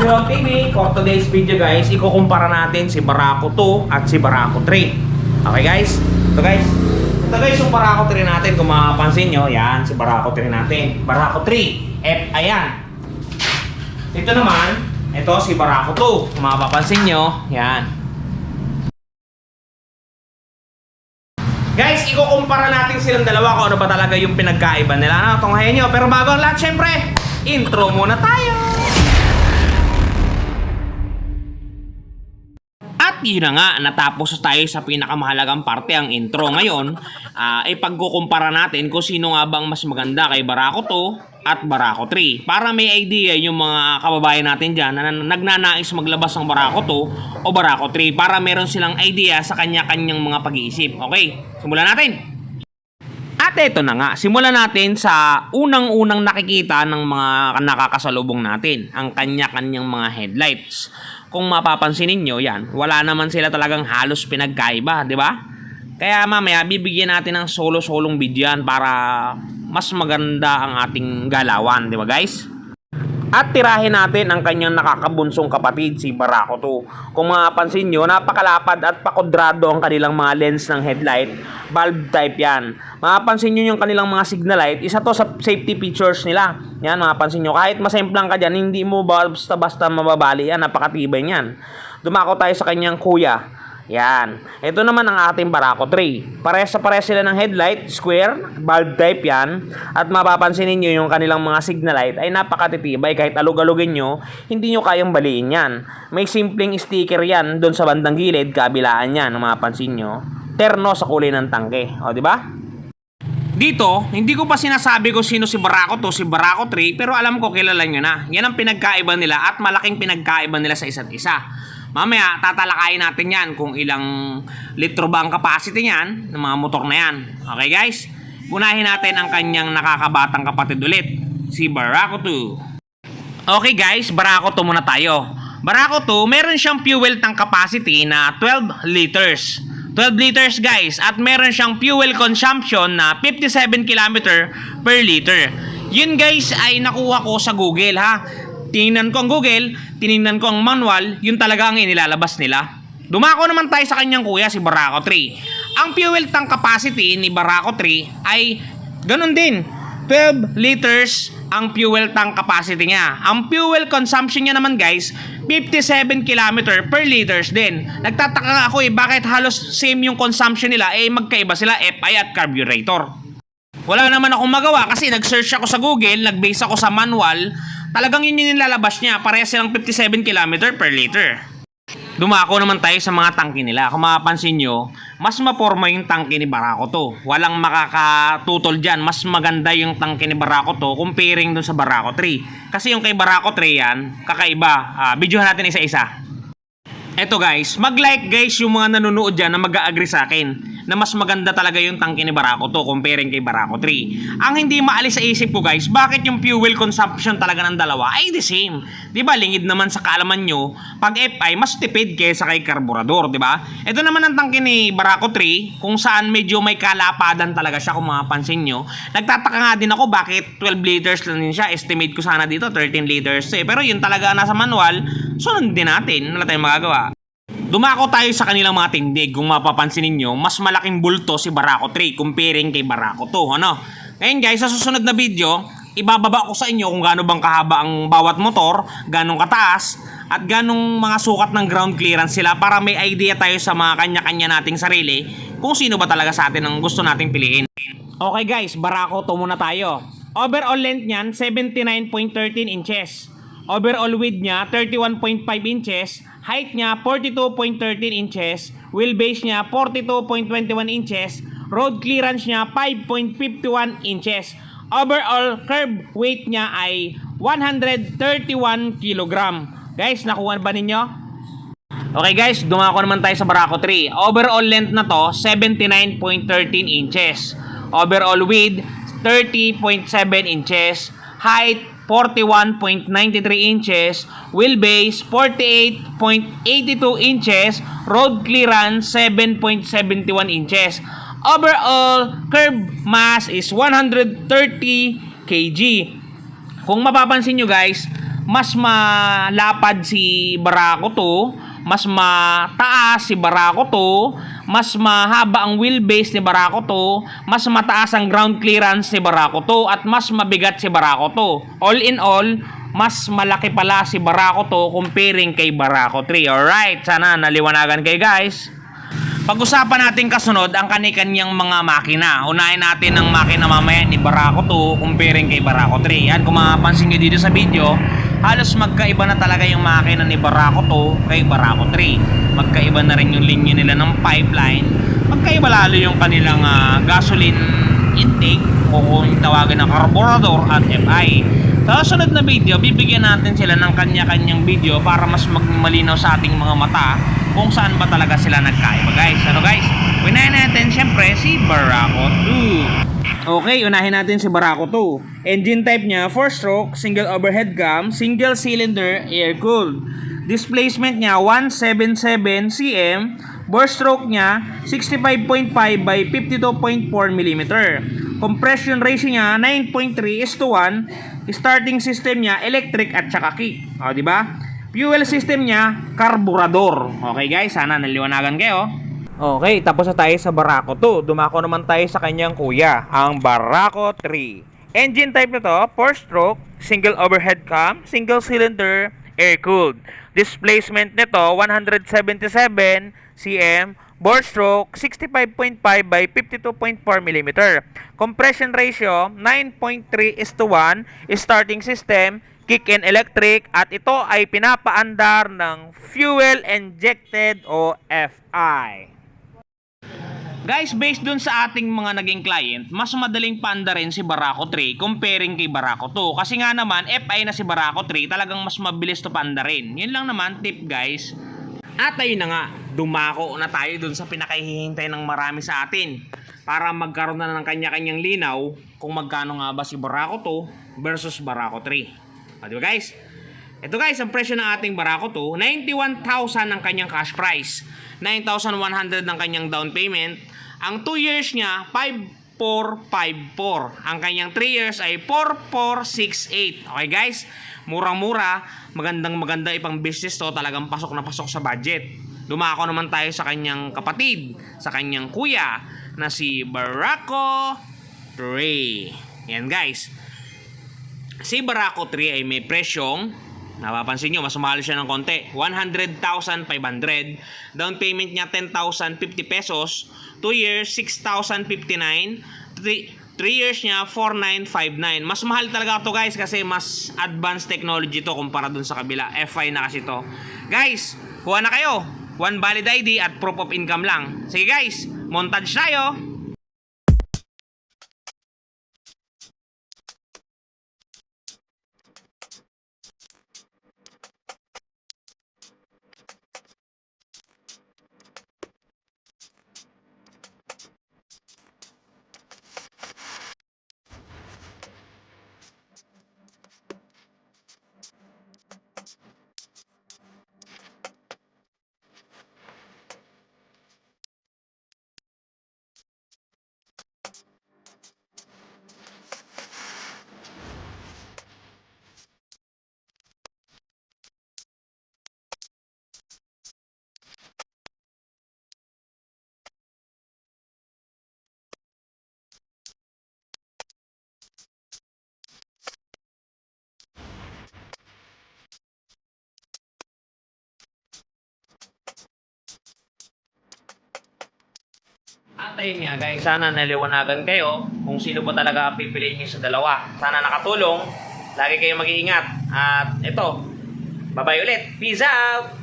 Everyone TV, for today's video guys, ikukumpara natin si Barako 2 at si Barako 3. Okay guys? Ito guys yung Barako 3 natin. Kung mapapansin nyo, yan si Barako 3 natin. Barako 3, F, ayan. Ito naman, ito si Barako 2. Kung mapapansin nyo, yan. Guys, ikukumpara natin silang dalawa kung ano ba talaga yung pinagkaiba nila. Ano, tunghayan nyo. Pero bago ang lahat, syempre, intro muna tayo. At yun na nga, natapos tayo sa pinakamahalagang parte, ang intro. Ngayon, ipagkukumpara natin kung sino nga bang mas maganda kay Barako 2 at Barako 3. Para may idea yung mga kababayan natin dyan na nagnanais maglabas ng Barako 2 o Barako 3. Para meron silang idea sa kanya-kanyang mga pag-iisip. Okay, simulan natin. At eto na nga, simulan natin sa unang-unang nakikita ng mga nakakasalubong natin, ang kanya-kanyang mga headlights. Kung mapapansin niyo yan, wala naman sila talagang halos pinagkaiba, di ba? Kaya mamaya bibigyan natin ng solo-solong video yan para mas maganda ang ating galawan, di ba guys? At tirahin natin ang kanyang nakakabunsong kapatid, si Barako 2. Kung mapapansin nyo, napakalapad at pakudrado ang kanilang mga lens ng headlight. Bulb type yan. Mapapansin nyo yung kanilang mga signal light. Isa to sa safety features nila. Yan, mapapansin nyo. Kahit masemplang ka dyan, hindi mo basta-basta mababali yan. Napakatibay yan. Dumako tayo sa kanyang kuya. Yan. Ito naman ang ating Barako 3. Pares sila ng headlight, square, bulb type yan. At mapapansin niyo yung kanilang mga signal light ay napakatitibay. Kahit alug-alugin nyo, hindi nyo kayang baliin yan. May simpleng sticker yan doon sa bandang gilid, kabilaan yan. Mapapansin nyo. Terno sa kulay ng tangke. O, di ba? Dito, hindi ko pa sinasabi ko sino si Barako 2, si Barako 3, pero alam ko kilala nyo na. Yan ang pinagkaiba nila at malaking pinagkaiba nila sa isa't isa. Mamaya, tatalakayin natin yan kung ilang litro ba ang capacity niyan ng mga motor na yan. Okay guys? Unahin natin ang kanyang nakakabatang kapatid ulit, si Barako 2. Okay guys, Barako 2 muna tayo. Barako 2, meron siyang fuel tank capacity na 12 liters. 12 liters guys, at meron siyang fuel consumption na 57 km per liter. Yun guys ay nakuha ko sa Google ha. Tinignan ko ang Google, tinignan ko ang manual, yun talaga ang inilalabas nila. Dumako naman tayo sa kanyang kuya, si Barako 3. Ang fuel tank capacity ni Barako 3 ay ganun din. 12 liters ang fuel tank capacity niya. Ang fuel consumption niya naman guys, 57 km per liters din. Nagtataka ako bakit halos same yung consumption nila, magkaiba sila FI at carburetor. Wala naman akong magawa kasi nag-search ako sa Google, nag-base ako sa manual. Talagang yun yung nilalabas niya. Parehas silang 57 km per liter. Dumako naman tayo sa mga tangke nila. Kung mapapansin nyo, mas maporma yung tangke ni Barako 2. Walang makakatutol dyan. Mas maganda yung tangke ni Barako 2 comparing dun sa Barako 3. Kasi yung kay Barako 3 yan, kakaiba. Videohan natin isa-isa. Eto guys, mag-like guys yung mga nanonood dyan na mag-a-agree sa akin na mas maganda talaga yung tangke ni Barako 2 comparing kay Barako 3. Ang hindi maalis sa isip ko guys, bakit yung fuel consumption talaga ng dalawa ay the same? Diba, lingid naman sa kaalaman nyo, pag FI mas tipid kaysa kay karburador, diba? Ito naman ang tangke ni Barako 3, kung saan medyo may kalapadan talaga siya kung mapapansin nyo. Nagtataka nga din ako bakit 12 liters lang din siya. Estimate ko sana dito 13 liters pero yun talaga nasa manual, sunod din natin, wala tayong magagawa. Dumako tayo sa kanilang mga tindig. Kung mapapansin niyo, mas malaking bulto si Barako 3 comparing kay Barako 2, ano? Ngayon guys, sa susunod na video, ibababa ko sa inyo kung gaano bang kahaba ang bawat motor, ganong kataas, at ganong mga sukat ng ground clearance sila para may idea tayo sa mga kanya-kanya nating sarili kung sino ba talaga sa atin ang gusto nating piliin. Okay guys, Barako 2 muna tayo. Overall length niyan, 79.13 inches. Overall width niya, 31.5 inches. Height niya, 42.13 inches. Wheelbase niya, 42.21 inches. Road clearance niya, 5.51 inches. Overall curb weight niya ay 131 kg. Guys, nakuha ba ninyo? Okay guys, dumako naman tayo sa Barako 3. Overall length na to, 79.13 inches. Overall width, 30.7 inches. Height, 41.93 inches, wheelbase 48.82 inches, road clearance 7.71 inches. Overall curb mass is 130 kg. Kung mapapansin nyo guys, mas malapad si Barako 2, mas mataas si Barako 2, mas mahaba ang wheelbase ni Barako 2, mas mataas ang ground clearance ni Barako 2, at mas mabigat si Barako 2. All in all, mas malaki pala si Barako 2 comparing kay Barako 3. Alright, sana naliwanagan kayo guys. Pag-usapan natin kasunod ang kani-kanyang mga makina. Unahin natin ang makina mamaya ni Barako 2 comparing kay Barako 3. Yan, kung mapapansin nyo dito sa video, halos magkaiba na talaga yung makina ni Barako 2 kay Barako 3. Magkaiba na rin yung linya nila ng pipeline. Magkaiba lalo yung kanilang gasoline intake o kung tawagin ng carburetor at FI. Sa sunod na video, bibigyan natin sila ng kanya-kanyang video para mas malinaw sa ating mga mata kung saan ba talaga sila nagkaiba guys. Ano guys? Unahin natin syempre si Barako 2. Okay, unahin natin si Barako 2. Engine type niya 4-stroke, single overhead cam, single cylinder, air-cooled. Displacement niya 177 cm. Bore stroke niya 65.5 by 52.4 mm. Compression ratio niya 9.3:1. Starting system niya electric at saka kick. O, di ba? Fuel system niya carburetor. Okay guys, sana naliwanagan kayo. Okay, tapos na tayo sa Barako 2. Dumako naman tayo sa kanyang kuya, ang Barako 3. Engine type nito 4-stroke, single overhead cam, single cylinder, air-cooled. Displacement nito 177 cm. Bore stroke 65.5 by 52.4 mm. Compression ratio 9.3:1. Starting system kick-in electric, at ito ay pinapaandar ng fuel injected o FI. Guys, based dun sa ating mga naging client, mas madaling paandarin si Barako 3 comparing kay Barako 2. Kasi nga naman, FI na si Barako 3, talagang mas mabilis to paandarin. Yun lang naman, tip guys. At ayun na nga, dumako na tayo dun sa pinakahihintay ng marami sa atin para magkaroon na ng kanya-kanyang linaw kung magkano nga ba si Barako 2 versus Barako 3. Diba guys? Ito guys, ang presyo ng ating Barako 2, 91,000 ang kanyang cash price, 9,100 ang kanyang down payment. Ang 2 years niya, 5,454. Ang kanyang 3 years ay 4,468. Okay guys? Murang-mura, magandang-maganda ipang business to, talagang pasok na pasok sa budget. Dumako naman tayo sa kanyang kapatid, sa kanyang kuya na si Barako 3. Yan guys. Si Barako 3 ay may presyong, napapansin nyo, mas mahal siya ng konti, 100,500. Down payment niya 10,050 pesos. 2 years 6,059. 3 years niya 4,959. Mas mahal talaga to guys kasi mas advanced technology to kumpara dun sa kabila. FI na kasi to. Guys, kuha na kayo. One valid ID at proof of income lang. Sige guys, montage tayo. At ayun nga guys, sana naliwanagan kayo kung sino ba talaga pipiliin nyo sa dalawa. Sana nakatulong, lagi kayong mag-iingat. At ito, bye-bye ulit. Peace out!